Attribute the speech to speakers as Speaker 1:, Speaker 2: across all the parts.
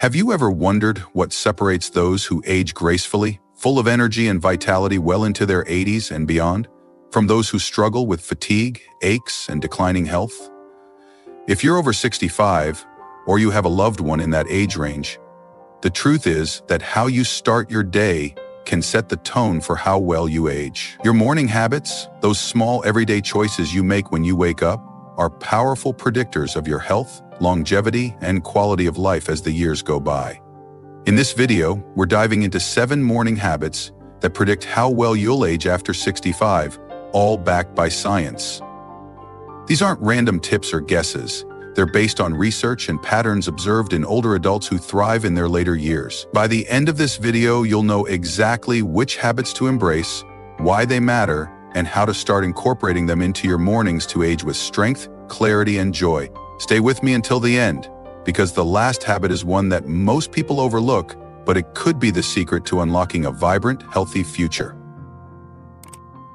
Speaker 1: Have you ever wondered what separates those who age gracefully, full of energy and vitality well into their 80s and beyond, from those who struggle with fatigue, aches, and declining health? If you're over 65, or you have a loved one in that age range, the truth is that how you start your day can set the tone for how well you age. Your morning habits, those small everyday choices you make when you wake up, are powerful predictors of your health, longevity, and quality of life as the years go by. In this video, we're diving into 7 morning habits that predict how well you'll age after 65, all backed by science. These aren't random tips or guesses. They're based on research and patterns observed in older adults who thrive in their later years. By the end of this video, you'll know exactly which habits to embrace, why they matter, and how to start incorporating them into your mornings to age with strength, clarity, and joy. Stay with me until the end, because the last habit is one that most people overlook, but it could be the secret to unlocking a vibrant, healthy future.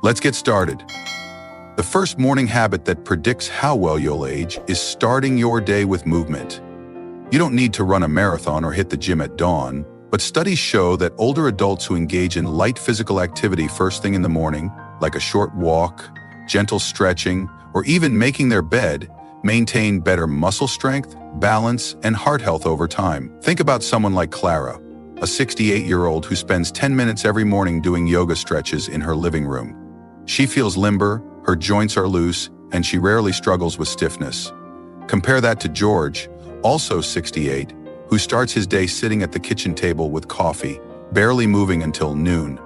Speaker 1: Let's get started. The first morning habit that predicts how well you'll age is starting your day with movement. You don't need to run a marathon or hit the gym at dawn, but studies show that older adults who engage in light physical activity first thing in the morning, like a short walk, gentle stretching, or even making their bed, maintain better muscle strength, balance, and heart health over time. Think about someone like Clara, a 68-year-old who spends 10 minutes every morning doing yoga stretches in her living room. She feels limber, her joints are loose, and she rarely struggles with stiffness. Compare that to George, also 68, who starts his day sitting at the kitchen table with coffee, barely moving until noon.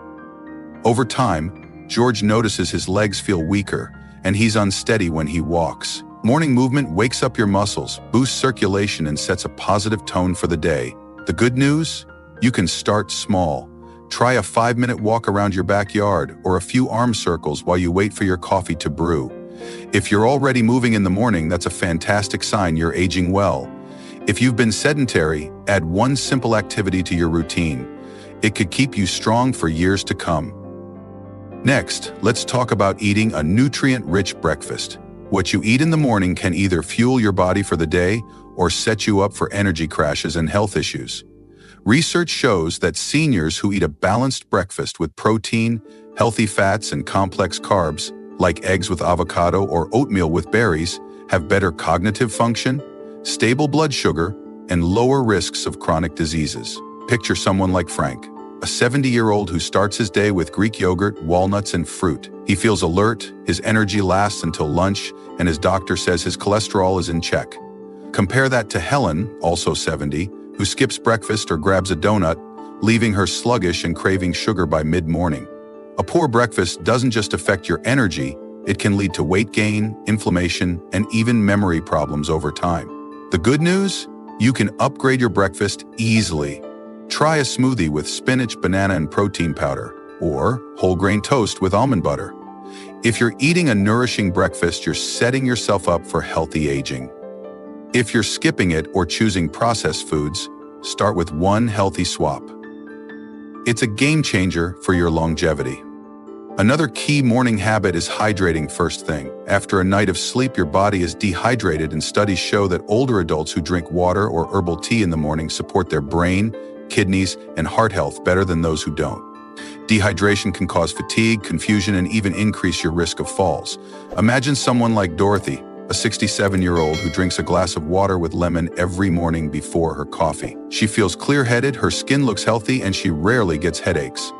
Speaker 1: Over time, George notices his legs feel weaker, and he's unsteady when he walks. Morning movement wakes up your muscles, boosts circulation, and sets a positive tone for the day. The good news? You can start small. Try a 5-minute walk around your backyard or a few arm circles while you wait for your coffee to brew. If you're already moving in the morning, that's a fantastic sign you're aging well. If you've been sedentary, add one simple activity to your routine. It could keep you strong for years to come. Next, let's talk about eating a nutrient-rich breakfast. What you eat in the morning can either fuel your body for the day or set you up for energy crashes and health issues. Research shows that seniors who eat a balanced breakfast with protein, healthy fats, and complex carbs, like eggs with avocado or oatmeal with berries, have better cognitive function, stable blood sugar, and lower risks of chronic diseases. Picture someone like Frank, a 70-year-old who starts his day with Greek yogurt, walnuts, and fruit. He feels alert, his energy lasts until lunch, and his doctor says his cholesterol is in check. Compare that to Helen, also 70, who skips breakfast or grabs a donut, leaving her sluggish and craving sugar by mid-morning. A poor breakfast doesn't just affect your energy, it can lead to weight gain, inflammation, and even memory problems over time. The good news? You can upgrade your breakfast easily. Try a smoothie with spinach, banana, and protein powder, or whole grain toast with almond butter. If you're eating a nourishing breakfast, you're setting yourself up for healthy aging. If you're skipping it or choosing processed foods, start with one healthy swap. It's a game changer for your longevity. Another key morning habit is hydrating first thing. After a night of sleep, your body is dehydrated, and studies show that older adults who drink water or herbal tea in the morning support their brain, kidneys, and heart health better than those who don't. Dehydration can cause fatigue, confusion, and even increase your risk of falls. Imagine someone like Dorothy, a 67-year-old who drinks a glass of water with lemon every morning before her coffee. She feels clear-headed, her skin looks healthy, and she rarely gets headaches.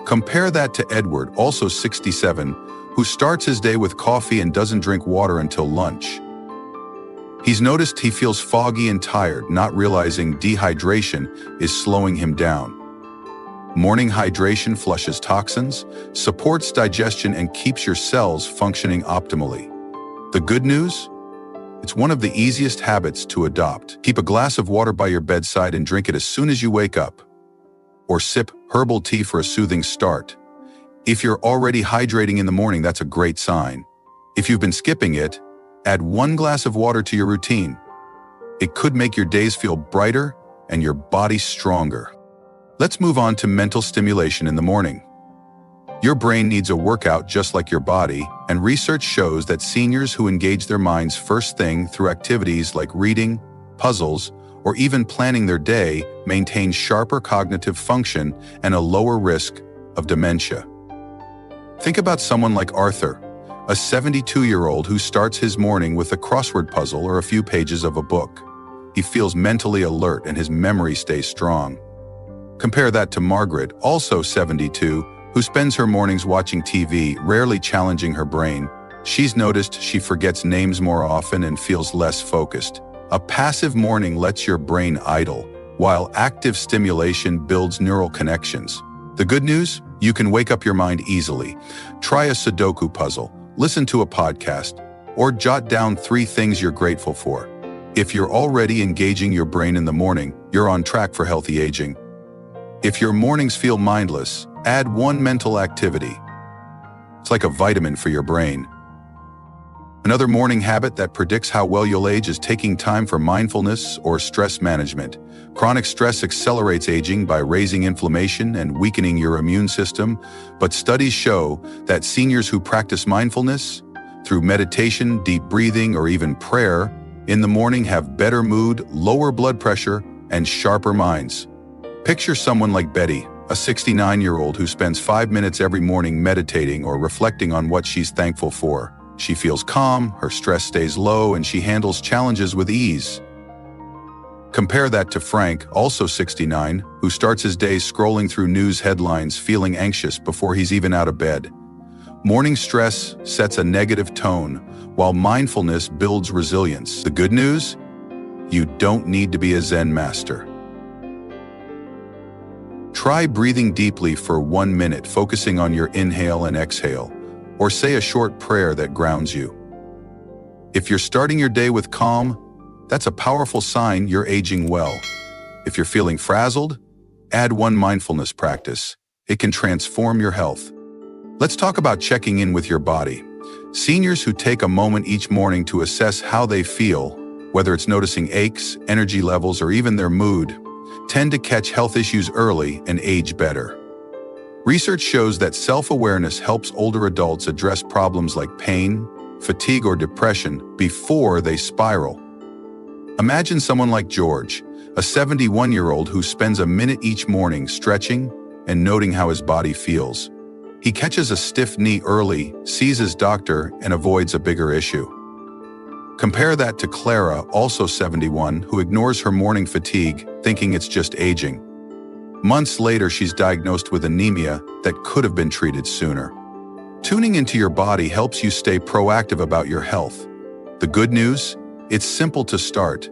Speaker 1: Compare that to Edward, also 67, who starts his day with coffee and doesn't drink water until lunch. He's noticed he feels foggy and tired, not realizing dehydration is slowing him down. Morning hydration flushes toxins, supports digestion, and keeps your cells functioning optimally. The good news? It's one of the easiest habits to adopt. Keep a glass of water by your bedside and drink it as soon as you wake up. Or sip herbal tea for a soothing start. If you're already hydrating in the morning, that's a great sign. If you've been skipping it, add one glass of water to your routine. It could make your days feel brighter and your body stronger. Let's move on to mental stimulation in the morning. Your brain needs a workout just like your body, and research shows that seniors who engage their minds first thing through activities like reading, puzzles, or even planning their day maintain sharper cognitive function and a lower risk of dementia. Think about someone like Arthur, a 72-year-old who starts his morning with a crossword puzzle or a few pages of a book. He feels mentally alert and his memory stays strong. Compare that to Margaret, also 72, who spends her mornings watching TV, rarely challenging her brain. She's noticed she forgets names more often and feels less focused. A passive morning lets your brain idle, while active stimulation builds neural connections. The good news? You can wake up your mind easily. Try a Sudoku puzzle, listen to a podcast, or jot down 3 things you're grateful for. If you're already engaging your brain in the morning, you're on track for healthy aging. If your mornings feel mindless, add 1 mental activity. It's like a vitamin for your brain. Another morning habit that predicts how well you'll age is taking time for mindfulness or stress management. Chronic stress accelerates aging by raising inflammation and weakening your immune system, but studies show that seniors who practice mindfulness, through meditation, deep breathing, or even prayer, in the morning have better mood, lower blood pressure, and sharper minds. Picture someone like Betty, a 69-year-old who spends 5 minutes every morning meditating or reflecting on what she's thankful for. She feels calm, her stress stays low, and she handles challenges with ease. Compare that to Frank, also 69, who starts his day scrolling through news headlines feeling anxious before he's even out of bed. Morning stress sets a negative tone, while mindfulness builds resilience. The good news? You don't need to be a Zen master. Try breathing deeply for 1 minute, focusing on your inhale and exhale, or say a short prayer that grounds you. If you're starting your day with calm, that's a powerful sign you're aging well. If you're feeling frazzled, add 1 mindfulness practice. It can transform your health. Let's talk about checking in with your body. Seniors who take a moment each morning to assess how they feel, whether it's noticing aches, energy levels, or even their mood, tend to catch health issues early and age better. Research shows that self-awareness helps older adults address problems like pain, fatigue, or depression before they spiral. Imagine someone like George, a 71-year-old who spends a minute each morning stretching and noting how his body feels. He catches a stiff knee early, sees his doctor, and avoids a bigger issue. Compare that to Clara, also 71, who ignores her morning fatigue, thinking it's just aging. Months later, she's diagnosed with anemia that could have been treated sooner. Tuning into your body helps you stay proactive about your health. The good news? It's simple to start.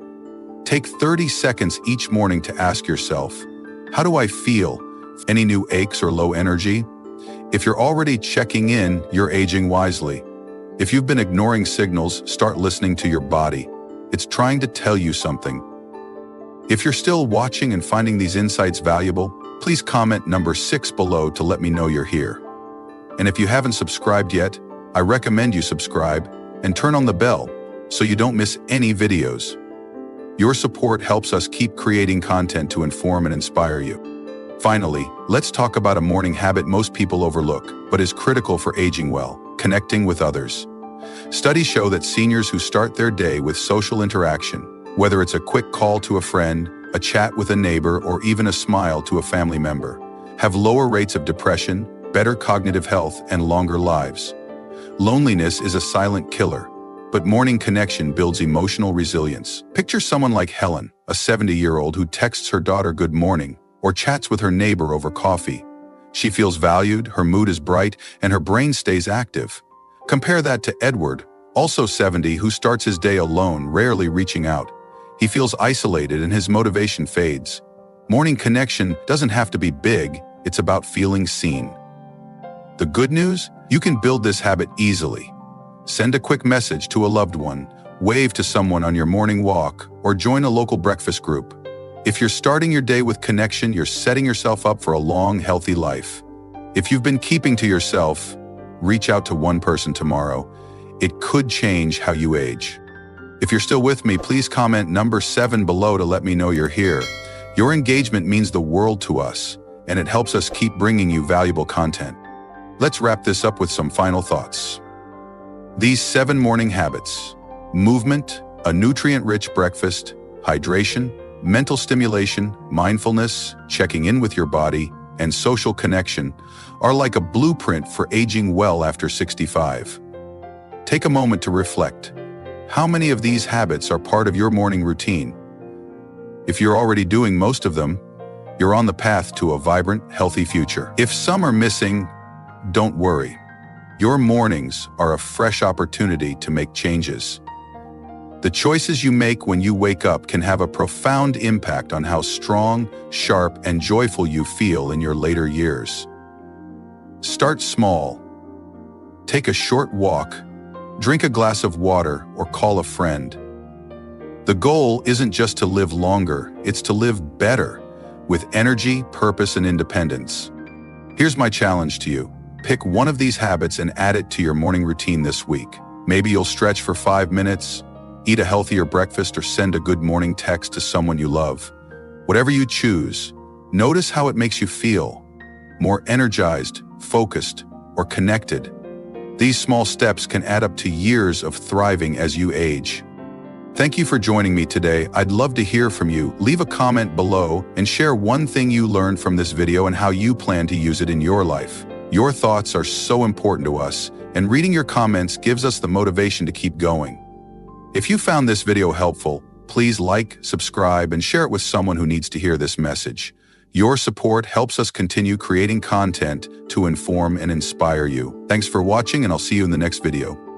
Speaker 1: Take 30 seconds each morning to ask yourself, how do I feel? Any new aches or low energy? If you're already checking in, you're aging wisely. If you've been ignoring signals, start listening to your body. It's trying to tell you something. If you're still watching and finding these insights valuable, please comment number 6 below to let me know you're here. And if you haven't subscribed yet, I recommend you subscribe and turn on the bell so you don't miss any videos. Your support helps us keep creating content to inform and inspire you. Finally, let's talk about a morning habit most people overlook, but is critical for aging well: connecting with others. Studies show that seniors who start their day with social interaction, whether it's a quick call to a friend, a chat with a neighbor, or even a smile to a family member, have lower rates of depression, better cognitive health, and longer lives. Loneliness is a silent killer, but morning connection builds emotional resilience. Picture someone like Helen, a 70-year-old who texts her daughter good morning or chats with her neighbor over coffee. She feels valued, her mood is bright, and her brain stays active. Compare that to Edward, also 70, who starts his day alone, rarely reaching out. He feels isolated and his motivation fades. Morning connection doesn't have to be big, it's about feeling seen. The good news? You can build this habit easily. Send a quick message to a loved one, wave to someone on your morning walk, or join a local breakfast group. If you're starting your day with connection, you're setting yourself up for a long, healthy life. If you've been keeping to yourself, reach out to one person tomorrow. It could change how you age. If you're still with me, please comment number 7 below to let me know you're here. Your engagement means the world to us, and it helps us keep bringing you valuable content. Let's wrap this up with some final thoughts. These 7 morning habits: movement, a nutrient-rich breakfast, hydration, Mental stimulation, mindfulness, checking in with your body, and social connection are like a blueprint for aging well after 65. Take a moment to reflect. How many of these habits are part of your morning routine? If you're already doing most of them, you're on the path to a vibrant, healthy future. If some are missing, don't worry. Your mornings are a fresh opportunity to make changes. The choices you make when you wake up can have a profound impact on how strong, sharp, and joyful you feel in your later years. Start small. Take a short walk, drink a glass of water, or call a friend. The goal isn't just to live longer, it's to live better, with energy, purpose, and independence. Here's my challenge to you. Pick one of these habits and add it to your morning routine this week. Maybe you'll stretch for 5 minutes, eat a healthier breakfast, or send a good morning text to someone you love. Whatever you choose, notice how it makes you feel. More energized, focused, or connected. These small steps can add up to years of thriving as you age. Thank you for joining me today. I'd love to hear from you. Leave a comment below and share one thing you learned from this video and how you plan to use it in your life. Your thoughts are so important to us, and reading your comments gives us the motivation to keep going. If you found this video helpful, please like, subscribe, and share it with someone who needs to hear this message. Your support helps us continue creating content to inform and inspire you. Thanks for watching, and I'll see you in the next video.